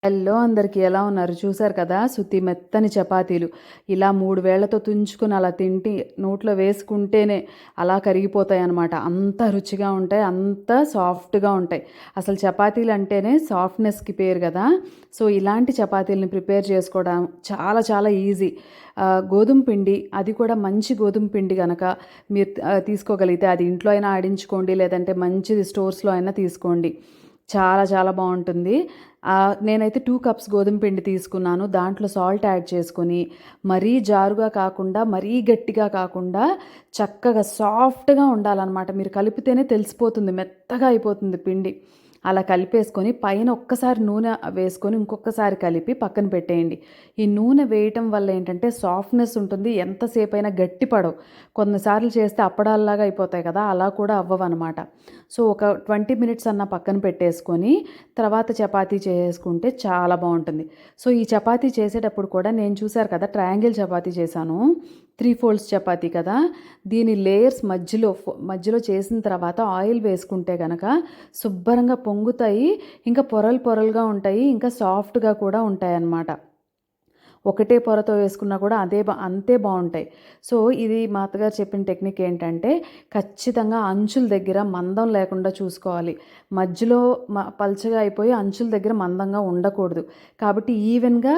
Hello అందరికీ ఎలా ఉన్నారు? చూసారు కదా, సుత్తి మెత్తని చపాతీలు ఇలా 3 వేళ్లతో తుంచుకుని అలా తింటి నోట్లో వేసుకుంటేనే అలా కరిగిపోతాయి అన్నమాట. అంత రుచిగా ఉంటాయి, అంత సాఫ్ట్గా ఉంటాయి. అసలు చపాతీలు అంటేనే సాఫ్ట్నెస్కి పేరు కదా. సో ఇలాంటి చపాతీలని ప్రిపేర్ చేసుకోవడం చాలా చాలా ఈజీ. గోధుమ పిండి, అది కూడా మంచి గోధుమ పిండి కనుక మీరు తీసుకోగలిగితే అది ఇంట్లో అయినా ఆడించుకోండి, లేదంటే మంచిది స్టోర్స్లో అయినా తీసుకోండి. చాలా చాలా బాగుంటుంది. నేనైతే 2 కప్స్ గోధుమ పిండి తీసుకున్నాను. దాంట్లో సాల్ట్ యాడ్ చేసుకొని మరీ జారుగా కాకుండా మరీ గట్టిగా కాకుండా చక్కగా సాఫ్ట్గా ఉండాలన్నమాట. మీరు కలిపితేనే తెలిసిపోతుంది, మెత్తగా అయిపోతుంది పిండి. అలా కలిపేసుకొని పైన ఒక్కసారి నూనె వేసుకొని ఇంకొకసారి కలిపి పక్కన పెట్టేయండి. ఈ నూనె వేయటం వల్ల ఏంటంటే సాఫ్ట్నెస్ ఉంటుంది, ఎంతసేపు అయినా గట్టి పడవు. కొన్నిసార్లు చేస్తే అప్పడాల్లాగా అయిపోతాయి కదా, అలా కూడా అవ్వవన్నమాట. సో ఒక 20 మినిట్స్ అన్న పక్కన పెట్టేసుకొని తర్వాత చపాతీ చేసుకుంటే చాలా బాగుంటుంది. సో ఈ చపాతీ చేసేటప్పుడు కూడా నేను చూసారు కదా, ట్రయాంగిల్ చపాతీ చేశాను. 3 ఫోల్డ్స్ చపాతీ కదా, దీని లేయర్స్ మధ్యలో చేసిన తర్వాత ఆయిల్ వేసుకుంటే కనుక శుభ్రంగా పొంగుతాయి, ఇంకా పొరలు పొరలుగా ఉంటాయి, ఇంకా సాఫ్ట్గా కూడా ఉంటాయి అన్నమాట. ఒకటే పొరతో వేసుకున్నా కూడా అంతే బాగుంటాయి. సో ఇది మా అత్తగారు చెప్పిన టెక్నిక్ ఏంటంటే, ఖచ్చితంగా అంచుల దగ్గర మందం లేకుండా చూసుకోవాలి. మధ్యలో పల్చగా అయిపోయి అంచుల దగ్గర మందంగా ఉండకూడదు. కాబట్టి ఈవెన్గా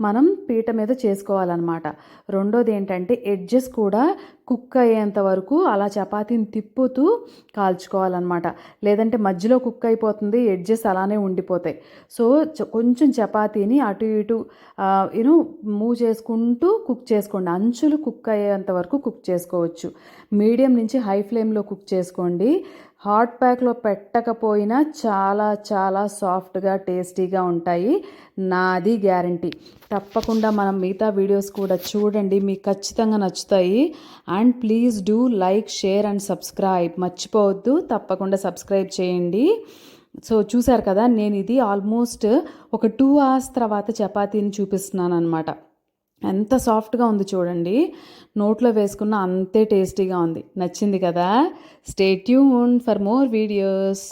మనం పీట మీద చేసుకోవాలన్నమాట. రెండోది ఏంటంటే, ఎడ్జెస్ కూడా కుక్ అయ్యేంత వరకు అలా చపాతీని తిప్పుతూ కాల్చుకోవాలన్నమాట. లేదంటే మధ్యలో కుక్ అయిపోతుంది, ఎడ్జెస్ అలానే ఉండిపోతాయి. సో కొంచెం చపాతీని అటు ఇటు మూవ్ చేసుకుంటూ కుక్ చేసుకోండి. అంచులు కుక్ అయ్యేంత వరకు కుక్ చేసుకోవచ్చు. మీడియం నుంచి హై ఫ్లేమ్లో కుక్ చేసుకోండి. హాట్ ప్యాక్లో పెట్టకపోయినా చాలా చాలా సాఫ్ట్గా టేస్టీగా ఉంటాయి, నాది గ్యారంటీ. తప్పకుండా మనం మిగతా వీడియోస్ కూడా చూడండి, మీకు ఖచ్చితంగా నచ్చుతాయి. And please do like, share and subscribe, మర్చిపోవద్దు. తప్పకుండా సబ్స్క్రైబ్ చేయండి. సో చూసారు కదా, నేను ఇది ఆల్మోస్ట్ ఒక 2 hours తర్వాత చపాతీని చూపిస్తున్నాను అనమాట. ఎంత సాఫ్ట్గా ఉంది చూడండి, నోట్లో వేసుకున్న అంతే టేస్టీగా ఉంది. నచ్చింది కదా? Stay tune for more videos.